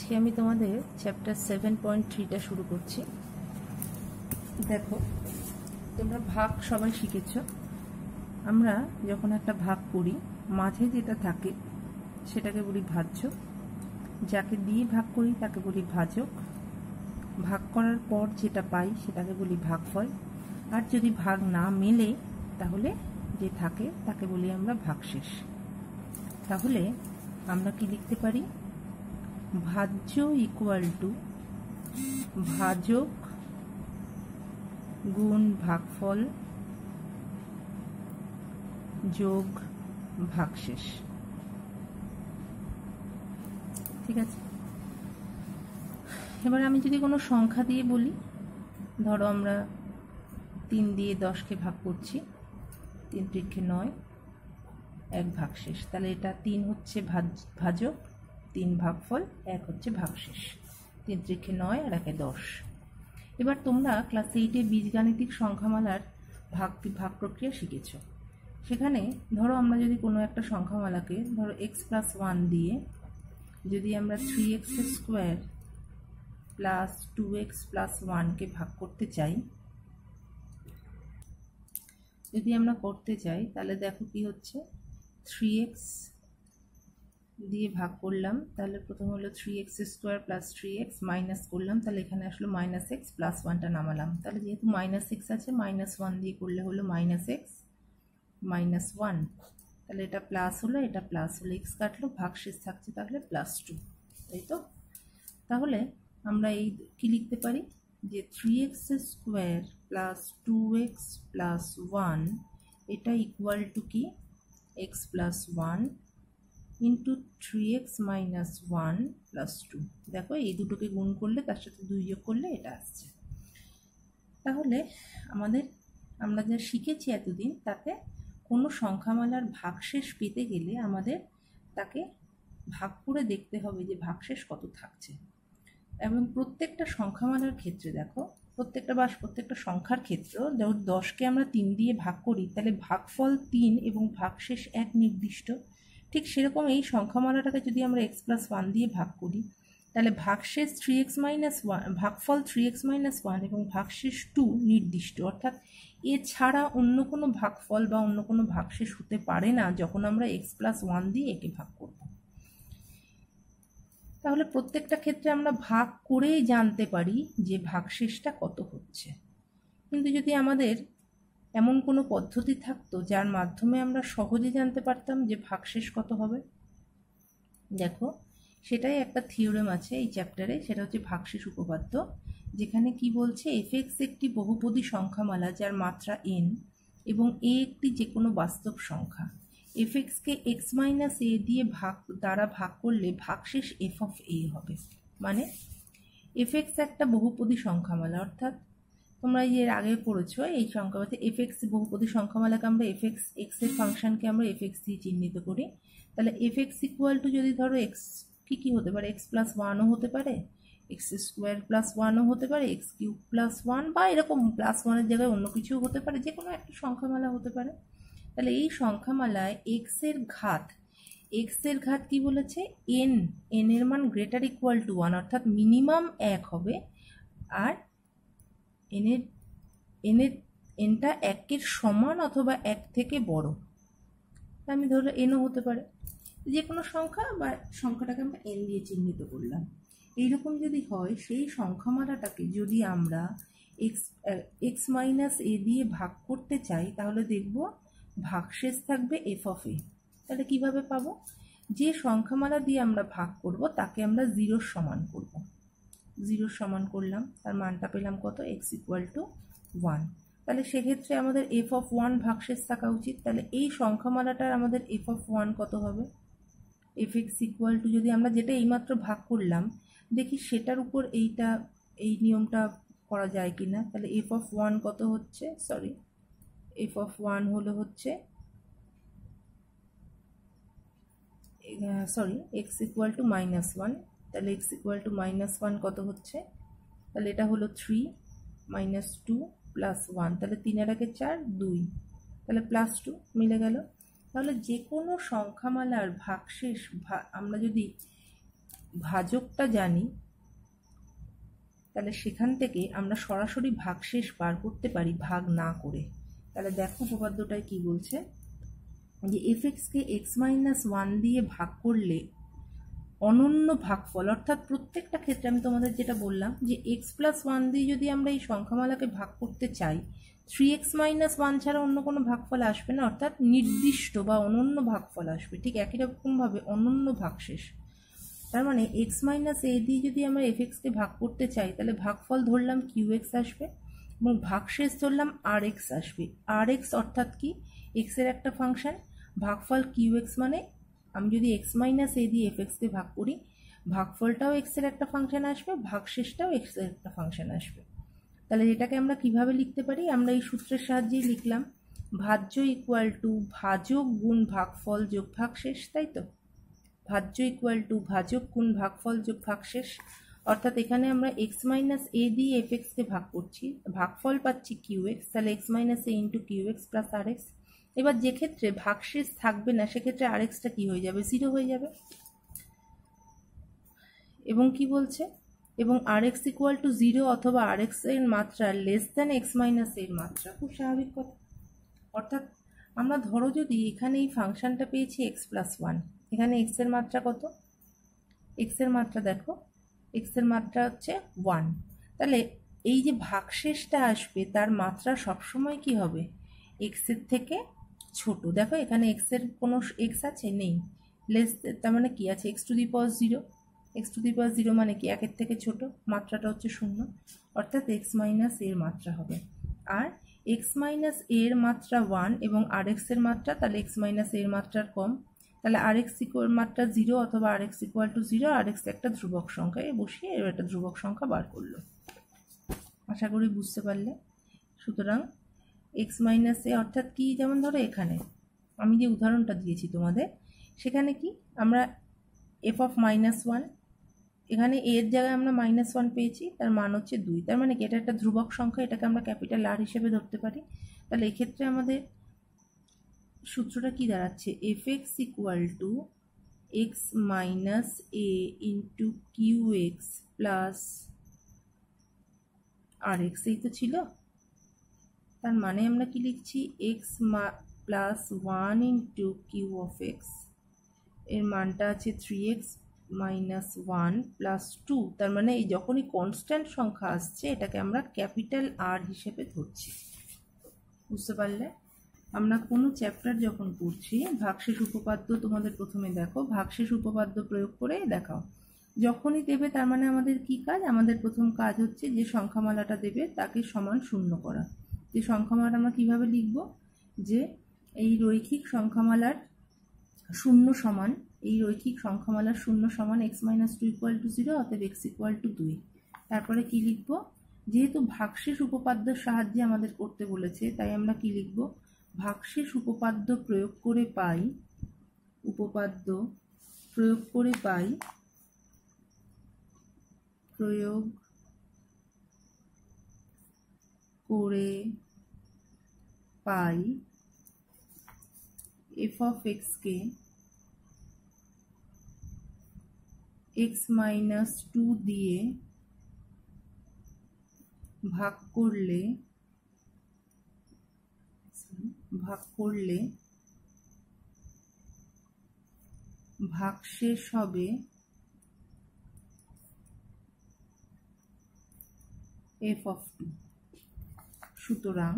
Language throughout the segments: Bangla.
আজকে আমি তোমাদের চ্যাপ্টার 7.3টা শুরু করছি। দেখো, তোমরা ভাগ সবাই শিখেছ। আমরা যখন একটা ভাগ করি, মাঝে যেটা থাকে সেটাকে বলি ভাজ্য, যাকে দিয়ে ভাগ করি তাকে বলি ভাজক, ভাগ করার পর যেটা পাই সেটাকে বলি ভাগফল, আর যদি ভাগ না মেলে তাহলে যে থাকে তাকে বলি আমরা ভাগশেষ। তাহলে আমরা কি লিখতে পারি? ভাজ্য ইকুয়াল টু ভাজক গুণ ভাগফল যোগ ভাগশেষ। ঠিক আছে, এবার আমি যদি কোনো সংখ্যা দিয়ে বলি, ধরো আমরা 3 দিয়ে 10কে ভাগ করছি, 3 × 9, 1 ভাগশেষ। তাহলে এটা 3 হচ্ছে ভাজক, 3 ভাগফল, 1 হচ্ছে ভাগশেষ। 3 × 9 আর 1 10। এবার তোমরা ক্লাস 8-এ বীজগাণিতিক সংখ্যামালার ভাগ প্রক্রিয়া শিখেছ। সেখানে ধরো আমরা যদি কোনো একটা সংখ্যামালাকে ধরো x+1 দিয়ে যদি আমরা 3x² + 2x + 1কে ভাগ করতে চাই, তাহলে দেখো কি হচ্ছে। 3x দিয়ে ভাগ করলাম, তাহলে প্রথম হলো 3x² + 3x, মাইনাস করলাম, তাহলে এখানে আসলো -x + 1টা নামালাম। তাহলে যেহেতু -x আছে, -1 দিয়ে করলে হলো -x -1, তাহলে এটা প্লাস হলো, এটা প্লাস হলো, x কাটলো, ভাগশেষ থাকছে তাহলে +2, তাই তো? তাহলে আমরা এই কি লিখতে পারি যে 3x² + 2x + 1 এটা ইকুয়াল টু কি x + 1 ইন্টু 3x - 1 + 2। দেখো, এই দুটোকে গুণ করলে তার সাথে 2 যোগ করলে এটা আসছে। তাহলে আমরা যা শিখেছি এতদিন, তাতে কোনো সংখ্যামালার ভাগশেষ পেতে গেলে আমাদের তাকে ভাগ করে দেখতে হবে যে ভাগশেষ কত থাকছে। এবং প্রত্যেকটা সংখ্যামালার ক্ষেত্রে দেখো, প্রত্যেকটা সংখ্যার ক্ষেত্রে, যেমন 10কে আমরা 3 দিয়ে ভাগ করি, তাহলে ভাগফল 3 এবং ভাগশেষ 1 নির্দিষ্ট। ঠিক সেরকম এই সংখ্যামালাটাকে যদি আমরা x+1 দিয়ে ভাগ করি, তাহলে ভাগশেষ 3x - 1, ভাগফল 3x - 1 এবং ভাগশেষ 2 নির্দিষ্ট। অর্থাৎ এছাড়া অন্য কোনো ভাগফল বা অন্য কোনো ভাগশেষ হতে পারে না যখন আমরা x+1 দিয়ে একে ভাগ করব। তাহলে প্রত্যেকটা ক্ষেত্রে আমরা ভাগ করেই জানতে পারি যে ভাগশেষটা কত হচ্ছে। কিন্তু যদি আমাদের এমন কোনো পদ্ধতি থাকতো যার মাধ্যমে আমরা সহজে জানতে পারতাম যে ভাগশেষ কত হবে, দেখো সেটাই একটা থিওরেম আছে এই চ্যাপ্টারে, সেটা হচ্ছে ভাগশেষ উপপাদ্য। যেখানে কি বলছে, f(x) একটি বহুপদী সংখ্যামালা যার মাত্রা n এবং a একটি যে কোনো বাস্তব সংখ্যা। f(x)কে x - a দিয়ে দ্বারা ভাগ করলে ভাগশেষ f(a) হবে। মানে f(x) একটা বহুপদী সংখ্যামালা, অর্থাৎ তোমরা এর আগে পড়েছো এই সংখ্যামালাতে f(x) বহুপদী সংখ্যামালাকে আমরা f(x) x এর ফাংশনকে আমরা f(x) দিয়ে চিহ্নিত করি। তাহলে f(x) ইকুয়াল টু যদি ধরো x কি হতে পারে, x+1ও হতে পারে, x² + 1ও হতে পারে, x³ + 1, বা এরকম +1 এর জায়গায় অন্য কিছু হতে পারে, যে কোনো একটা সংখ্যামালা হতে পারে। তাহলে এই সংখ্যামালায় x এর ঘাত কি বলেছে, n এর মান গ্রেটার ইকুয়াল টু 1, অর্থাৎ মিনিমাম 1 হবে, আর nটা 1-এর সমান অথবা 1 থেকে বড়। আমি ধরো nও হতে পারে, যে কোনো সংখ্যা, বা সংখ্যাটাকে আমরা n দিয়ে চিহ্নিত করলাম। এইরকম যদি হয়, সেই সংখ্যামালাটাকে যদি আমরা x - a দিয়ে ভাগ করতে চাই, তাহলে দেখব ভাগশেষ থাকবে f(a). তাহলে কিভাবে পাবো? যে সংখ্যামালা দিয়ে আমরা ভাগ করব তাকে আমরা 0 সমান করব। 0 সমান করলাম, তার মানটা পেলাম কত, x = 1। তাহলে সেক্ষেত্রে আমাদের f(1) ভাগশেষ থাকা উচিত। তাহলে এই সংখ্যামালাটার আমাদের f(1) কত হবে? f(x) ইকুয়াল টু, যদি আমরা যেটা এইমাত্র ভাগ করলাম দেখি সেটার উপর এই নিয়মটা করা যায় কিনা। তাহলে f(1) কত হচ্ছে, f(1) হলো হচ্ছে x = -1। তাহলে x = -1 কত হচ্ছে, তাহলে এটা হলো 3 - 2 + 1, তাহলে 3 আর 1 4, 2, তাহলে +2 মিলে গেল। তাহলে যে কোনো সংখ্যামালার ভাগশেষ আমরা যদি ভাজকটা জানি, তাহলে সেখান থেকে আমরা সরাসরি ভাগশেষ বার করতে পারি ভাগ না করে। তাহলে দেখো উপপাদ্যটায় কি বলছে, যে এফএক্সকে x-1 দিয়ে ভাগ করলে অনন্য ভাগফল, অর্থাৎ প্রত্যেকটা ক্ষেত্রে আমি তোমাদের যেটা বললাম যে x+1 দিয়ে যদি আমরা এই সংখ্যামালাকে ভাগ করতে চাই, 3x-1 ছাড়া অন্য কোনো ভাগফল আসবে না, অর্থাৎ নির্দিষ্ট বা অনন্য ভাগফল আসবে। ঠিক একই রকমভাবে অনন্য ভাগশেষ, তার মানে x-a দিয়ে যদি আমরা fxকে ভাগ করতে চাই, তাহলে ভাগফল ধরলাম qx আসবে এবং ভাগশেষ ধরলাম rx আসবে। rx অর্থাৎ কি, x এর একটা ফাংশন, ভাগফল qx মানে আমি যদি x-a দিয়ে fxকে ভাগ করি, ভাগফলটাও x এর একটা ফাংশন আসবে, ভাগশেষটাও x এর একটা ফাংশন আসবে। তাহলে এটাকে আমরা কিভাবে লিখতে পারি, আমরা এই সূত্রের সাহায্যেই লিখলাম, ভাজ্য ইকুয়াল টু ভাজক গুণ ভাগফল যোগ ভাগশেষ, তাই তো? ভাজ্য ইকুয়াল টু ভাজক গুণ ভাগফল যোগ ভাগশেষ, অর্থাৎ এখানে আমরা x-a দিয়ে fxকে ভাগ করছি, ভাগফল পাচ্ছি qx, তাহলে x-a into qx plus rx। এবার যে ক্ষেত্রে ভাগশেষ থাকবে না সেক্ষেত্রে rxটা কি হয়ে যাবে, 0 হয়ে যাবে। এবং কি বলছে, এবং rx ইকুয়াল টু 0 অথবা rx এর মাত্রা লেস দেন x-a এর মাত্রা, খুব স্বাভাবিক কথা। অর্থাৎ আমরা ধরো যদি এখানে এই ফাংশনটা পেয়েছি x+1, এখানে x এর মাত্রা কত, x এর মাত্রা দেখো, x এর মাত্রা হচ্ছে 1, তাহলে এই যে ভাগশেষটা আসবে তার মাত্রা সবসময় কি হবে, x এর থেকে ছোট। দেখো এখানে x এর কোনো x আছে, নেই, লেস, তার মানে কি আছে, x⁻0, x⁻0 মানে কি 1 এর থেকে ছোট, মাত্রাটা হচ্ছে 0, অর্থাৎ x-a এর মাত্রা হবে। আর x-a এর মাত্রা 1 এবং rx এর মাত্রা, তাহলে x-a এর মাত্রার কম, তাহলে rx ইকুয়াল মাত্রা 0 অথবা rx ইকুয়াল টু 0, rx একটা ধ্রুবক সংখ্যায় বসিয়ে এর একটা ধ্রুবক সংখ্যা বার করলো। আশা করি বুঝতে পারলে। সুতরাং x-a অর্থাৎ কি, যেমন ধরো এখানে আমি যে উদাহরণটা দিয়েছি তোমাদের, সেখানে কি আমরা f(-1), এখানে এর জায়গায় আমরা -1 পেয়েছি, তার মান হচ্ছে 2, তার মানে কি এটা একটা ধ্রুবক সংখ্যা, এটাকে আমরা ক্যাপিটাল R হিসেবে ধরতে পারি। তাহলে এক্ষেত্রে আমাদের সূত্রটা কি দাঁড়াচ্ছে, fx equal to x-a into qx plus rx, এই তো ছিল। তার মানে আমরা কি লিখছি, x+1 into q of x, এর মানটা আছে 3x-1 প্লাস 2, তার মানে এই যখনই কনস্ট্যান্ট সংখ্যা আসছে এটাকে আমরা ক্যাপিটাল R হিসেবে ধরছি। বুঝতে পারলে? আমরা কোনো চ্যাপ্টার যখন পড়ছি, ভাগশেষ উপপাদ্য তোমাদের প্রথমে দেখো, ভাগশেষ উপপাদ্য প্রয়োগ করে দেখাও, যখনই দেবে তার মানে আমাদের কি কাজ, আমাদের প্রথম কাজ হচ্ছে যে সংখ্যামালাটা দেবে তাকে সমান শূন্য করা। যে সংখ্যামালা আমরা কিভাবে লিখব, যে এই রৈখিক সংখ্যামালার শূন্য সমান, এই রৈখিক সংখ্যামালার শূন্য সমান x-2 ইকুয়াল টু 0, অতএব x ইকুয়াল টু 2। তারপরে কি লিখব, যেহেতু ভাগশেষ উপপাদ্যের সাহায্যে আমাদের করতে বলেছে, তাই আমরা কি লিখব, ভাগশেষ উপপাদ্য প্রয়োগ করে পাই, উপপাদ্য প্রয়োগ করে পাই, প্রয়োগ করে পাই f of x K x-2 দিয়ে ভাগ করলে ভাগশেষ হবে f অফ 2। সুতরাং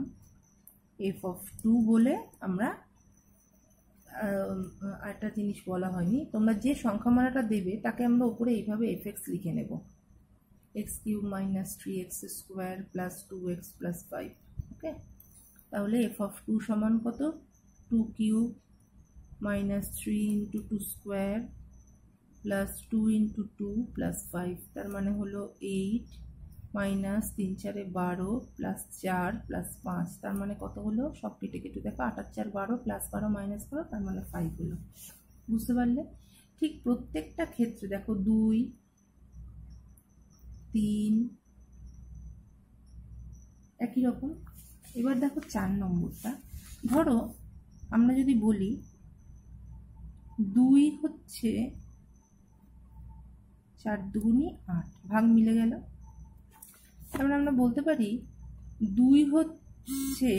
f অফ 2 বলে আমরা, একটা জিনিস বলা হয়নি, তোমরা যে সংখ্যামালাটা দেবে তাকে আমরা উপরে এইভাবে fx লিখে নেব, x³ - 3x² plus 2x plus 5। ওকে, তাহলে f অফ 2 সমান কত, 2³ - 3 into 2 square plus 2 into 2 plus 5, তার মানে হলো 8 মাইনাস 3 4 12 প্লাস 4 প্লাস 5, তার মানে কত হলো, সব কেটে কেটে দেখো 8 4 12 প্লাস 12 মাইনাস 12, তার মানে 5 হলো। বুঝতে পারলে? ঠিক প্রত্যেকটা ক্ষেত্রে দেখো 2 3 একই রকম। এবার দেখো 4 নম্বরটা, ধরো আমরা যদি বলি 2 হচ্ছে 4 দুগুণী 8, ভাগ মিলে গেল। তারপরে আমরা বলতে পারি 2 হচ্ছে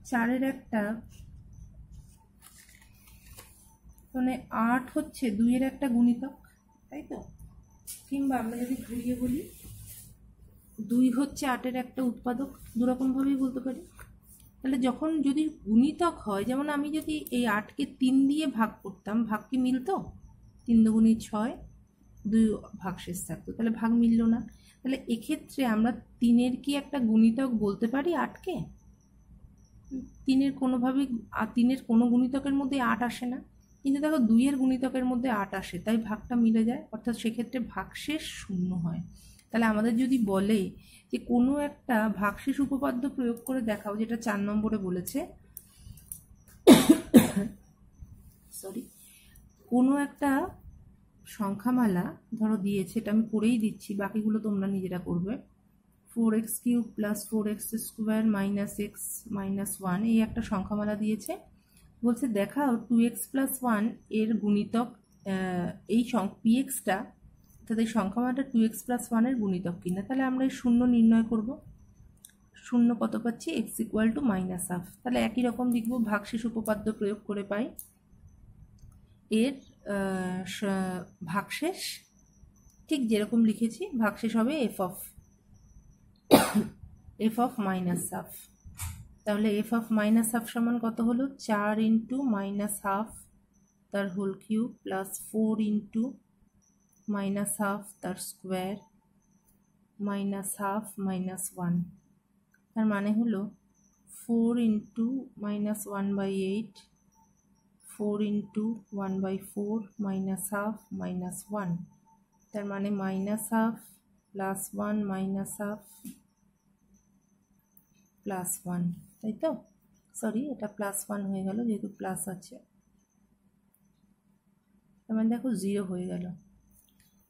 4-এর একটা, মানে 8 হচ্ছে 2-এর একটা গুণিতক, তাই তো? কিংবা আমরা যদি ঘুরিয়ে বলি 2 হচ্ছে 8-এর একটা উৎপাদক, দুরকমভাবেই বলতে পারি। তাহলে যখন যদি গুণিতক হয়, যেমন আমি যদি এই 8কে 3 দিয়ে ভাগ করতাম, ভাগ কি মিলতো? 3 দুগুণী 6, 2 ভাগশেষ থাকতো, তাহলে ভাগ মিলল না। তাহলে এক্ষেত্রে আমরা 3-এর কি একটা গুণিতক বলতে পারি 8কে? 3-এর কোনোভাবেই 3-এর কোনো গুণিতকের মধ্যে 8 আসে না, কিন্তু দেখো 2-এর গুণিতকের মধ্যে 8 আসে, তাই ভাগটা মিলে যায়, অর্থাৎ সেক্ষেত্রে ভাগশেষ 0 হয়। তাহলে আমাদের যদি বলে যে কোনো একটা ভাগশেষ উপপাদ্য প্রয়োগ করে দেখাও, যেটা 4 নম্বরে বলেছে, সরি, কোনো একটা সংখ্যামালা ধরো দিয়েছে, এটা আমি করেই দিচ্ছি, বাকিগুলো তোমরা নিজেরা করবে। 4x³ + 4x² - x - 1, এই একটা সংখ্যামালা দিয়েছে। বলছে দেখাও 2x + 1 এর গুণিতক, এই pxটা, অর্থাৎ এই সংখ্যামালাটা 2x + 1 এর গুণিতক কিনা। তাহলে আমরা এই শূন্য নির্ণয় করব। শূন্য কত পাচ্ছি? x = -1/2। তাহলে একই রকম লিখব, ভাগশেষ উপপাদ্য প্রয়োগ করে পাই এর ভাগশেষ ঠিক যেরকম লিখেছি, ভাগশেষ হবে f of -1/2। তাহলে f of -1/2 সমান কত হলো? 4 × -1/2 তার হোল কিউব প্লাস 4 × -1/2 তার স্কোয়ার -1/2 - 1। তার মানে হলো 4 × -1/8, 4 × 1/4 -1/2 - 1। তার মানে -1/2 + 1 -1/2 + 1, তাই তো? সরি, এটা +1 হয়ে গেল যেহেতু প্লাস আছে। তার মানে দেখো 0 হয়ে গেল।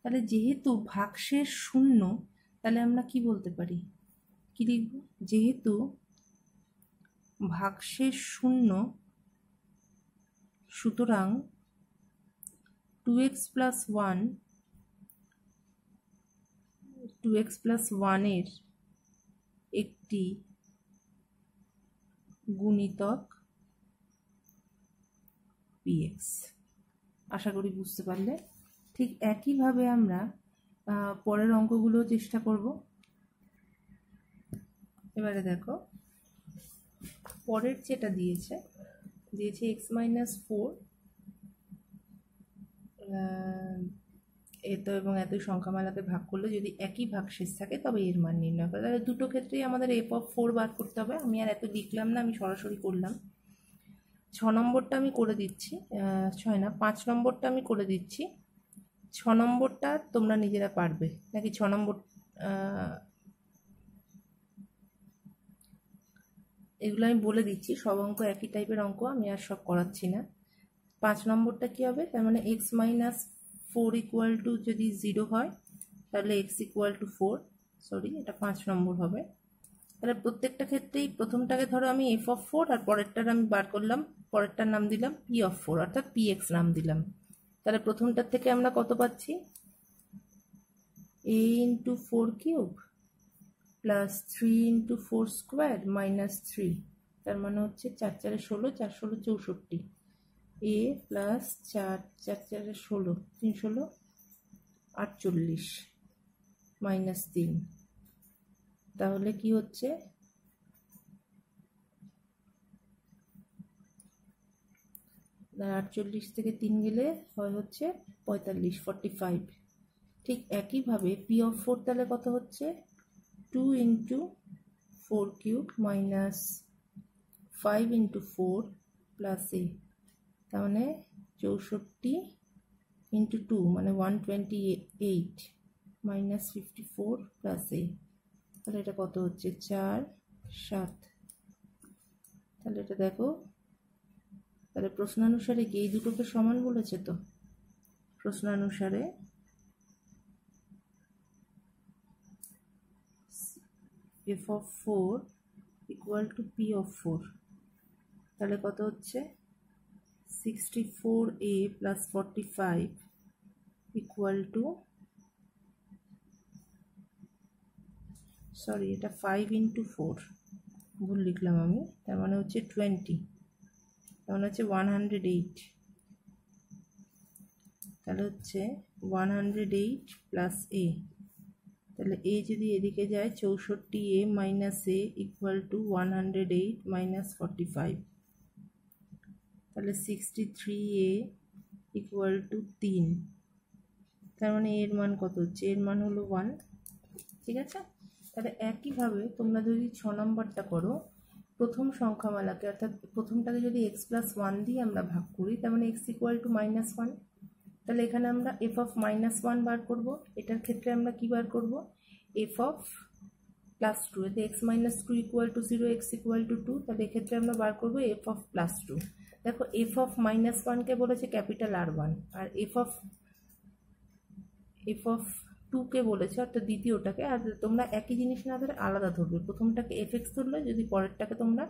তাহলে যেহেতু ভাগশেষ 0, তাহলে আমরা কি বলতে পারি? কি লিখব? যেহেতু ভাগশেষ 0, সুতরাং 2x + 1 এর একটি গুণিতক px। আশা করি বুঝতে পারলে। ঠিক একইভাবে আমরা পরের অঙ্কগুলো চেষ্টা করব। এবারে দেখো পরের যেটা দিয়েছে x - 4 এত এবং এত সংখ্যামালাকে ভাগ করলে যদি একই ভাগশেষ থাকে তবে এর মান নির্ণয় করে। তাহলে দুটো ক্ষেত্রেই আমাদের f of 4 বার করতে হবে। আমি আর এত লিখলাম না, আমি সরাসরি করলাম। 6 নম্বরটা আমি করে দিচ্ছি, 6 না 5 নম্বরটা আমি করে দিচ্ছি। 6 নম্বরটা তোমরা নিজেরা পারবে নাকি? 6 নম্বর এগুলো আমি বলে দিচ্ছি, সব অঙ্ক একই টাইপের অঙ্ক, আমি আর সব করাচ্ছি না। 5 নম্বরটা কি হবে? তার মানে x - 4 = যদি 0 হয় তাহলে x = 4, সরি এটা 5 নম্বর হবে। তাহলে প্রত্যেকটা ক্ষেত্রেই প্রথমটাকে ধরো আমি f of 4 আর পরেরটার আমি বার করলাম, পরেরটার নাম দিলাম p of 4, অর্থাৎ px নাম দিলাম। তাহলে প্রথমটার থেকে আমরা কত পাচ্ছি? a × 4³ plus 3 × 4² - 3। তার মানে হচ্ছে 4 × 4 = 16, 4 × 16 = 64। a plus 4 × 4 = 16, 3 × 16 = 48 - 3। তাহলে কি হচ্ছে? 48 থেকে 3 গেলে হয় হচ্ছে 45, 45। ঠিক একইভাবে p of 4 তাহলে কত হচ্ছে? 2 × 4³ minus 5 × 4 plus a, তার মানে 64 × 2 মানে 128 minus 54 plus a। তাহলে এটা কত হচ্ছে? 4, 7। তাহলে এটা দেখো, তাহলে প্রশ্নানুসারে কি এই দুটোকে সমান বলেছে? তো প্রশ্নানুসারে f of 4 = p of 4। তাহলে কত হচ্ছে? 64a plus 45 equal to, sorry এটা 5 ইন্টু 4 ভুল লিখলাম আমি, তার মানে হচ্ছে 20, তার মানে হচ্ছে 108, তাহলে হচ্ছে 108 প্লাস এ, তাহলে এ যদি এদিকে যায় 64a মাইনাস এ ইকুয়াল টু 108 মাইনাস 45, তাহলে 63a ইকুয়াল টু 3, তার মানে এর মান কত হচ্ছে, এর মান হলো 1। ঠিক আছে, তাহলে একইভাবে তোমরা যদি 6 নম্বরটা করো, প্রথম সংখ্যামালাকে অর্থাৎ প্রথমটাকে যদি x প্লাস 1 দিয়ে আমরা ভাগ করি, তার মানে x ইকুয়াল টু -1, তাহলে এখানে আমরা f অফ -1 বার করব। এটার ক্ষেত্রে আমরা কি বার করব, f অফ প্লাস 2, এতে x minus 2 equal to 0, x equal to 2, তাহলে এক্ষেত্রে আমরা বার করব f অফ প্লাস 2। দেখো f অফ -1কে বলেছে ক্যাপিটাল R1, আর f অফ 2কে বলেছে অর্থাৎ দ্বিতীয়টাকে, আর তোমরা একই জিনিস না ধরে আলাদা ধরবে, প্রথমটাকে fx ধরলে, যদি পরেরটাকে তোমরা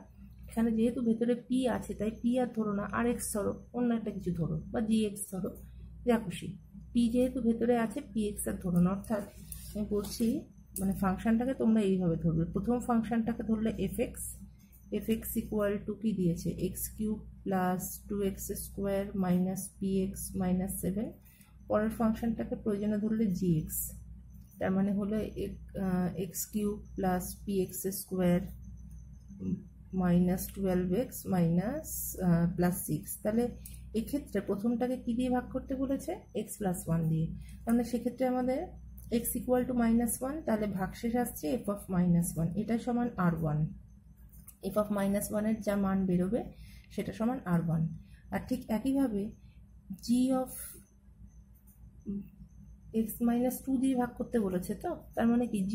এখানে যেহেতু ভেতরে p আছে তাই p আর ধরো না, আর x ধরো, অন্য একটা কিছু ধরো, বা gx ধরো, যা খুশি, p যেহেতু ভেতরে আছে px আর ধরো না। অর্থাৎ আমি বলছি মানে ফাংশনটাকে তোমরা এইভাবে ধরবে, প্রথম ফাংশনটাকে ধরলে fx ইকুয়াল টু কি দিয়েছে, x cube plus 2x square minus px minus 7, পরের ফাংশনটাকে প্রয়োজনে ধরলে gx, তার মানে হলো x cube plus px square minus 12x minus plus 6, তাহলে এক্ষেত্রে প্রথমটাকে কি দিয়ে ভাগ করতে বলেছে, x প্লাস 1 দিয়ে, তাহলে সেক্ষেত্রে আমাদের x ইকুয়াল টু -1, তাহলে ভাগশেষ আসছে f অফ -1, এটা সমান R1, f অফ -1-এর যা মান বেরোবে সেটা সমান R1। আর ঠিক একইভাবে g অফ x মাইনাস 2 দিয়ে ভাগ করতে বলেছে, তো তার মানে কি g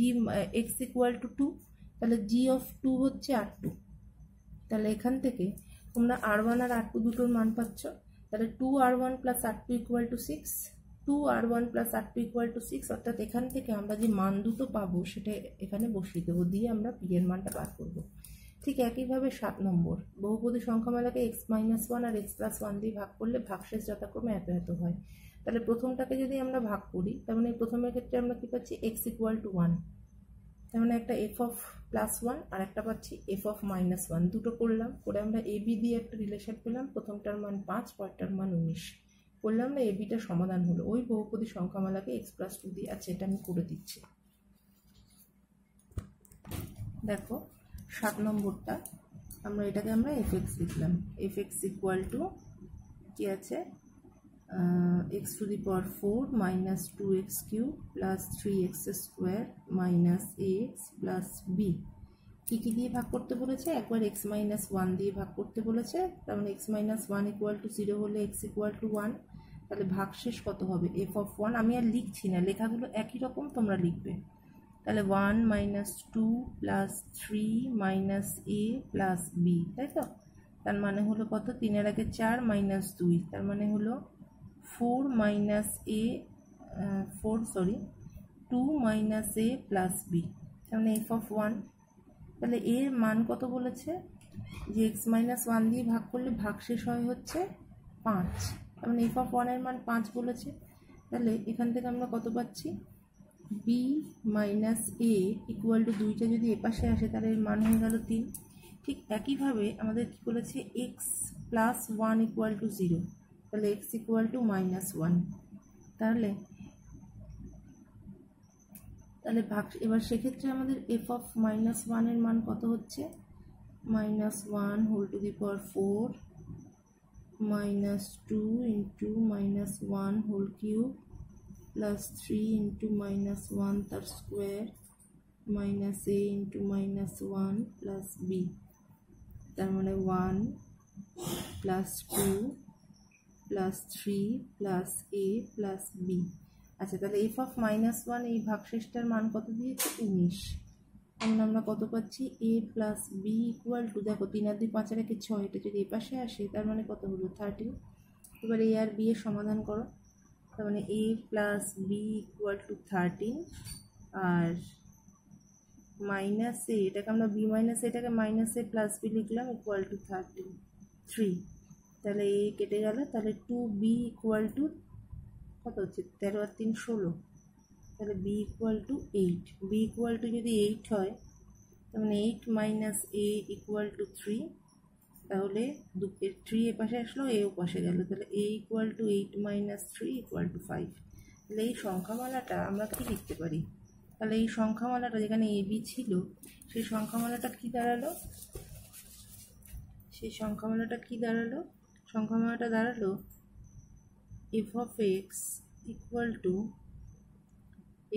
x ইকুয়াল টু 2, তাহলে g অফ 2 হচ্ছে R2, তাহলে এখান থেকে তোমরা R1 আর R2 দুটোর মান পাচ্ছ, তাহলে 2R1 plus R2 equal to 6, 2R1 plus R2 equal to 6, অর্থাৎ এখান থেকে আমরা যে মান দুটো পাবো সেটা এখানে বসিয়ে দেবো, দিয়ে আমরা p এর মানটা বার করবো। ঠিক একইভাবে 7 নম্বর, বহুপদী সংখ্যামালাকে x-1 আর x+1 দিয়ে ভাগ করলে ভাগশেষ যথাক্রমে এত এত হয়। তাহলে প্রথমটাকে যদি আমরা ভাগ করি, তার মানে প্রথমের ক্ষেত্রে আমরা কি পাচ্ছি, x ইকুয়াল টু 1, তার মানে একটা f অফ প্লাস 1 আর একটা পাচ্ছি f অফ -1, দুটো করলাম, করে আমরা ab দিয়ে একটা রিলেশন পেলাম, প্রথমটার মান 5, পরেরটার মান 19, করলাম না, abটা সমাধান হলো ওই বহুপদী সংখ্যামালাকে x+2 দিয়ে। আচ্ছা, এটা আমি করে দিচ্ছি, দেখো 7 নম্বরটা আমরা এটাকে আমরা fx লিখলাম, fx ইকুয়াল টু কি আছে, x two the power 4 minus 2x cube plus 3x square minus ax plus b, কী কী দিয়ে ভাগ করতে বলেছে, একবার x মাইনাস 1 দিয়ে ভাগ করতে বলেছে, তার মানে x মাইনাস 1 ইকুয়াল টু 0 হলে x ইকুয়াল টু 1, তাহলে ভাগশেষ কত হবে, f অফ 1, আমি আর লিখছি না, লেখাগুলো একই রকম তোমরা লিখবে, তাহলে 1 minus 2 plus 3 minus a plus b, তাই তো, তার মানে হলো কত, 3-এর আগে 4 মাইনাস 2, তার মানে হলো 4 minus a 2 minus a plus b, তার মানে f অফ 1, তাহলে এর মান কত বলেছে, যে x মাইনাস 1 দিয়ে ভাগ করলে ভাগশেষ হয় হচ্ছে 5, তার মানে f অফ 1 এর মান 5 বলেছে, তাহলে এখান থেকে আমরা কত পাচ্ছি, b minus a equal to 2টা যদি এপাশে আসে তাহলে এর মান হয়ে গেল 3। ঠিক একইভাবে আমাদের কি বলেছে, x প্লাস 1 ইকুয়াল টু 0, তাহলে x ইকুয়াল টু -1, তাহলে ভাগ, এবার সেক্ষেত্রে আমাদের f অফ -1 এর মান কত হচ্ছে, -1 whole to the power 4 -2 into -1 whole cube plus 3 into -1 তার square minus a into -1 plus b, তার মানে 1 plus 2 plus 3 plus a plus b। আচ্ছা, তাহলে f অফ -1 এই ভাগশেষটার মান কত দিয়েছে, 19, তখন আমরা কত পাচ্ছি, a plus b equal two, দেখো 3 আর 2 5 আর 1 6, এটা যদি এপাশে আসে তার মানে কত হলো 13। এবার a আর b এর সমাধান করো, তার মানে a plus b equal to 13, আর মাইনাস a, এটাকে আমরা b মাইনাস এটাকে মাইনাস a প্লাস b লিখলাম ইকুয়াল টু 3, তাহলে a কেটে গেল, তাহলে 2b ইকুয়াল টু কত হচ্ছে 13 আর 3 16, তাহলে B equal to 8। B equal to যদি 8 হয় তার মানে 8 মাইনাস এ ইকুয়াল টু 3, তাহলে 3 এ পাশে আসলো, এ ও পাশে গেল, তাহলে a equal to 8 minus 3 equal to 5। তাহলে এই সংখ্যামালাটা আমরা কি লিখতে পারি? তাহলে এই সংখ্যামালাটা যেখানে এ বি ছিল সেই সংখ্যামালাটা কি দাঁড়ালো? সংখ্যামালাটা দাঁড়ালো F of x equal to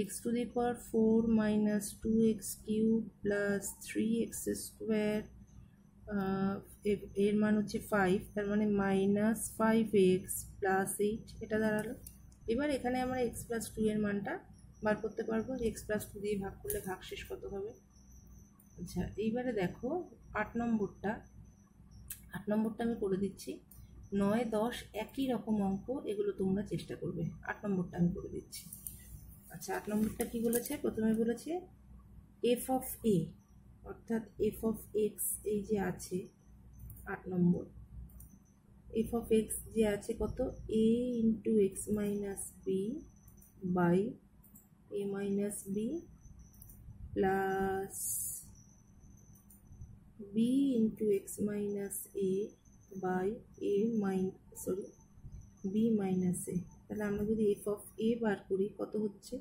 x to the power 4 minus 2x cube plus 3x square, এর মান হচ্ছে 5, তার মানে মাইনাস 5x প্লাস 8 এটা দাঁড়ালো। এবার এখানে আমরা x প্লাস 2 এর মানটা বার করতে পারবো, x প্লাস 2 দিয়ে ভাগ করলে ভাগশেষ কত হবে। আচ্ছা এইবারে দেখো 8 নম্বরটা আমি করে দিচ্ছি। 9, 10 একই রকম অঙ্ক, এগুলো তোমরা চেষ্টা করবে। 8 নম্বরটা আমি করে দিচ্ছি। আচ্ছা 8 নম্বরটা কি বলেছে? প্রথমে বলেছে এফ অফ এ অর্থাৎ এফ অফ এক্স, এই যে আছে 8 নম্বর, এফ অফ এক্স যে আছে কত, a into x minus b by a minus b plus b into x minus a by b minus a. তাহলে আমরা যদি এফ অফ এ বার করি কত হচ্ছে,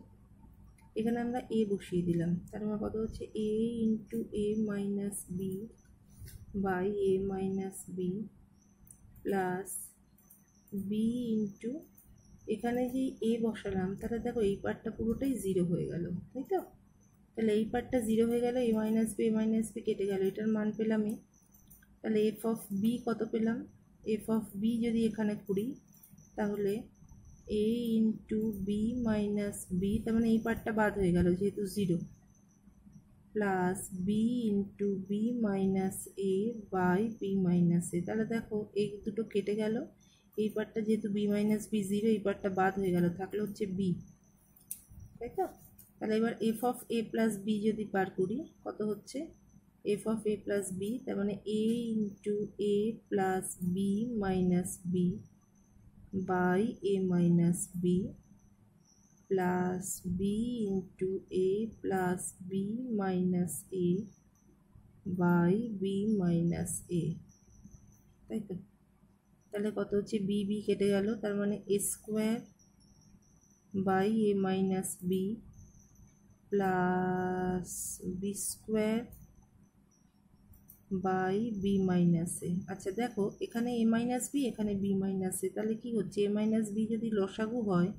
এখানে আমরা এ বসিয়ে দিলাম, তার মানে কত হচ্ছে a into a minus b by a minus b plus b into, এখানে যে এ বসালাম তাহলে দেখো এই পার্টটা পুরোটাই 0 হয়ে গেল, তাই তো? তাহলে এই পার্টটা 0 হয়ে গেল, এ মাইনাস বি কেটে গেল, এটার মান পেলাম এ। তাহলে এফ অফ বি কত পেলাম? এফ অফ বি যদি এখানে করি তাহলে a into b minus b, তার মানে এই পার্টটা বাদ হয়ে গেল যেহেতু 0, plus b into b minus a by b minus a. তাহলে দেখো এই দুটো কেটে গেল, এই পার্টটা যেহেতু বি মাইনাস বি 0, এই পার্টটা বাদ হয়ে গেল, থাকলে হচ্ছে বি, তাই তো? তাহলে এবার f of a plus b যদি বার করি কত হচ্ছে, f of a plus b, তার মানে a into a plus b minus b by a minus b plus b into a plus b minus a by b minus a, তাই তো? তাহলে কত হচ্ছে বি বি কেটে গেল, তার মানে a square by a minus b plus b square by b minus a. আচ্ছা দেখো এখানে এ মাইনাস বি, এখানে বি মাইনাস এ, তাহলে কি হচ্ছে এ মাইনাস বি যদি লসাগু হয়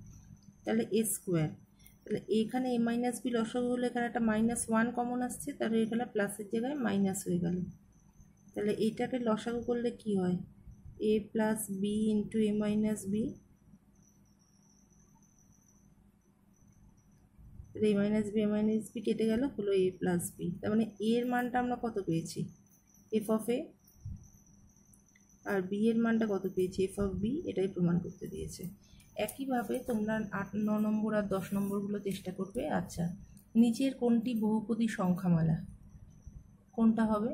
তাহলে এ স্কোয়ার, তাহলে এখানে এ মাইনাস বি লসাগু হলে এখানে একটা -1 কমন আসছে, তাহলে এখানে প্লাসের জায়গায় মাইনাস হয়ে গেল। তাহলে এইটাকে লসাগু করলে কি হয়, এ plus b into a minus B, A minus B কেটে গেল, হলো এ প্লাস বি। তার মানে এর মানটা আমরা কত পেয়েছি, এফ অফ এ, আর বি এর মানটা কত পেয়েছি, এফ অফ বি, এটাই প্রমাণ করতে দিয়েছে। একইভাবে তোমরা 8, 9 নম্বর আর 10 নম্বরগুলো চেষ্টা করবে। আচ্ছা নিচের কোনটি বহুপদী সংখ্যামালা, কোনটা হবে,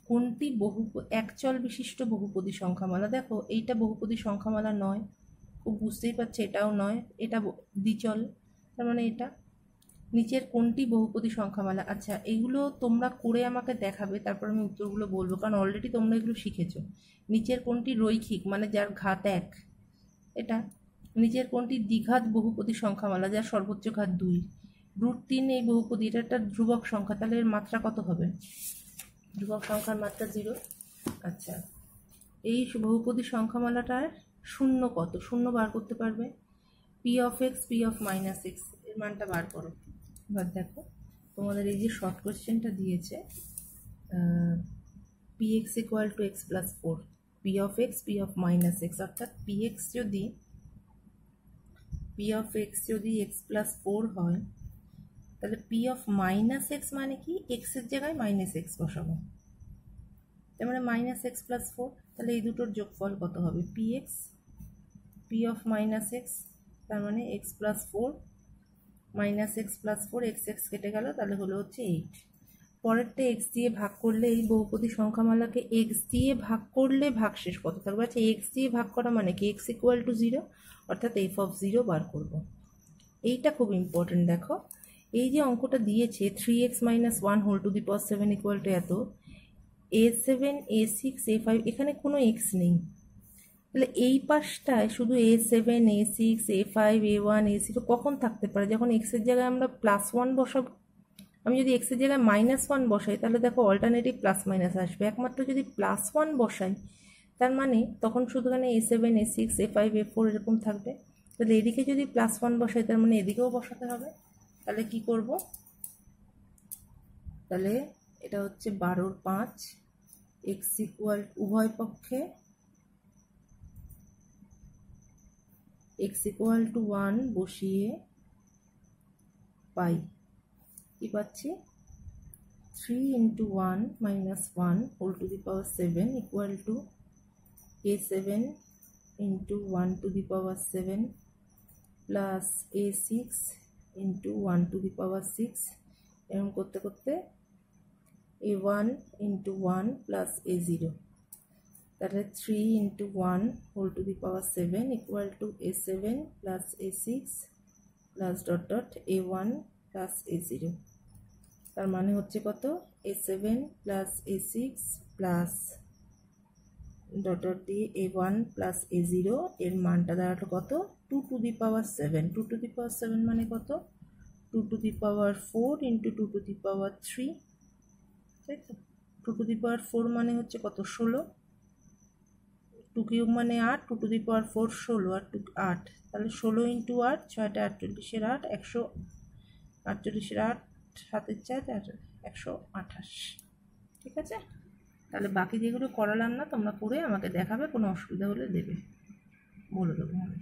কোনটি একচল বিশিষ্ট বহুপদী সংখ্যামালা? দেখো এইটা বহুপদী সংখ্যামালা নয়, খুব বুঝতেই পারছে, এটাও নয়, এটা দ্বিচল, তার মানে এটা। নিচের কোনটি বহুপদী সংখ্যামালা? আচ্ছা এইগুলো তোমরা করে আমাকে দেখাবে, তারপর আমি উত্তরগুলো বলবো, কারণ অলরেডি তোমরা এগুলো শিখেছো। নিচের কোনটি রৈখিক, মানে যার ঘাত 1, এটা। নিচের কোনটি দ্বিঘাত বহুপদী সংখ্যামালা, যার সর্বোচ্চ ঘাত 2? √3 এই বহুপদী, এটা একটা ধ্রুবক সংখ্যা, তাহলে এর মাত্রা কত হবে? ধ্রুবক সংখ্যার মাত্রা 0। আচ্ছা এই বহুপদী সংখ্যামালাটার শূন্য কত, শূন্য বার করতে পারবে? P of x, P of minus x, এর মানটা বার করো। এবার দেখো তোমাদের এই যে শর্ট কোয়েশ্চেনটা দিয়েছে, P x equal to x plus 4, P of x, P of minus x, অর্থাৎ পি অফ এক্স যদি এক্স প্লাস 4 হয় তাহলে পি অফ মাইনাস এক্স মানে কি, এক্সের জায়গায় মাইনাস এক্স বসাবো, তার মানে মাইনাস এক্স প্লাস 4। তাহলে এই দুটোর যোগফল কত হবে, P x, P of minus x, তার মানে x plus 4 minus x plus 4, x x কেটে গেল, তাহলে হলো হচ্ছে 8। পরেরটা এক্স দিয়ে ভাগ করলে, এই বহুপদী সংখ্যামালাকে এক্স দিয়ে ভাগ করলে ভাগশেষ কত থাকবে? আচ্ছা, এক্স দিয়ে ভাগ করা মানে কি? এক্স ইকুয়াল টু 0, অর্থাৎ এফ অফ 0 বার করব। এইটা খুব ইম্পর্টেন্ট। দেখো, এই যে অঙ্কটা দিয়েছে 3x - 1 whole to the power 7 equal to এত, a7 a6 a5, এখানে কোনো এক্স নেই। তাহলে এই পাশটায় শুধু a7 a6 a5 a1 a0 কখন থাকতে পারে? যখন এক্সের জায়গায় আমরা +1 বসাবো। আমি যদি এক্সের জায়গায় -1 বসাই, তাহলে দেখো অল্টারনেটিভ প্লাস মাইনাস আসবে। একমাত্র যদি +1 বসাই, তার মানে তখন শুধুখানে a7 a6 a5 a4 এরকম থাকবে। তাহলে এদিকে যদি +1 বসাই, তার মানে এদিকেও বসাতে হবে। তাহলে কি করব? তাহলে এটা হচ্ছে 12/5, এক্স ইকুয়াল উভয় পক্ষে x ইকুয়াল টু 1 বসিয়ে পাই। কি পাচ্ছি? 3 × 1 - 1 whole to the power 7 equal to a7 × 1 to the power 7 plus a6 × 1 to the power 6, এরকম করতে করতে a1 × 1 প্লাস a0। তাহলে 3 × 1 whole to the power 7 equal to a7 plus a6 plus dot dot a1 plus a0। তার মানে হচ্ছে কত? a7 plus a6 plus dot dot দিয়ে a1 প্লাস a0, এর মানটা দাঁড়ালো কত? 2 two the power 7। 2 two the power 7 মানে কত? 2 two the power 4 × 2 two the পাওয়ার 3, তাই তো? 2 টু দি পাওয়ার 4 মানে হচ্ছে কত? 16। 2 কিউব মানে 8, 2 টু দি পাওয়ার 4 16 আর 2 8, তাহলে 16 × 8, 6টা 48 8, 148 8, 7 4 128। ঠিক আছে? তাহলে বাকি যেগুলো করালাম না, তোমরা করে আমাকে দেখাবে, কোনো অসুবিধা হলে দেবে, বলে দেবো আমি।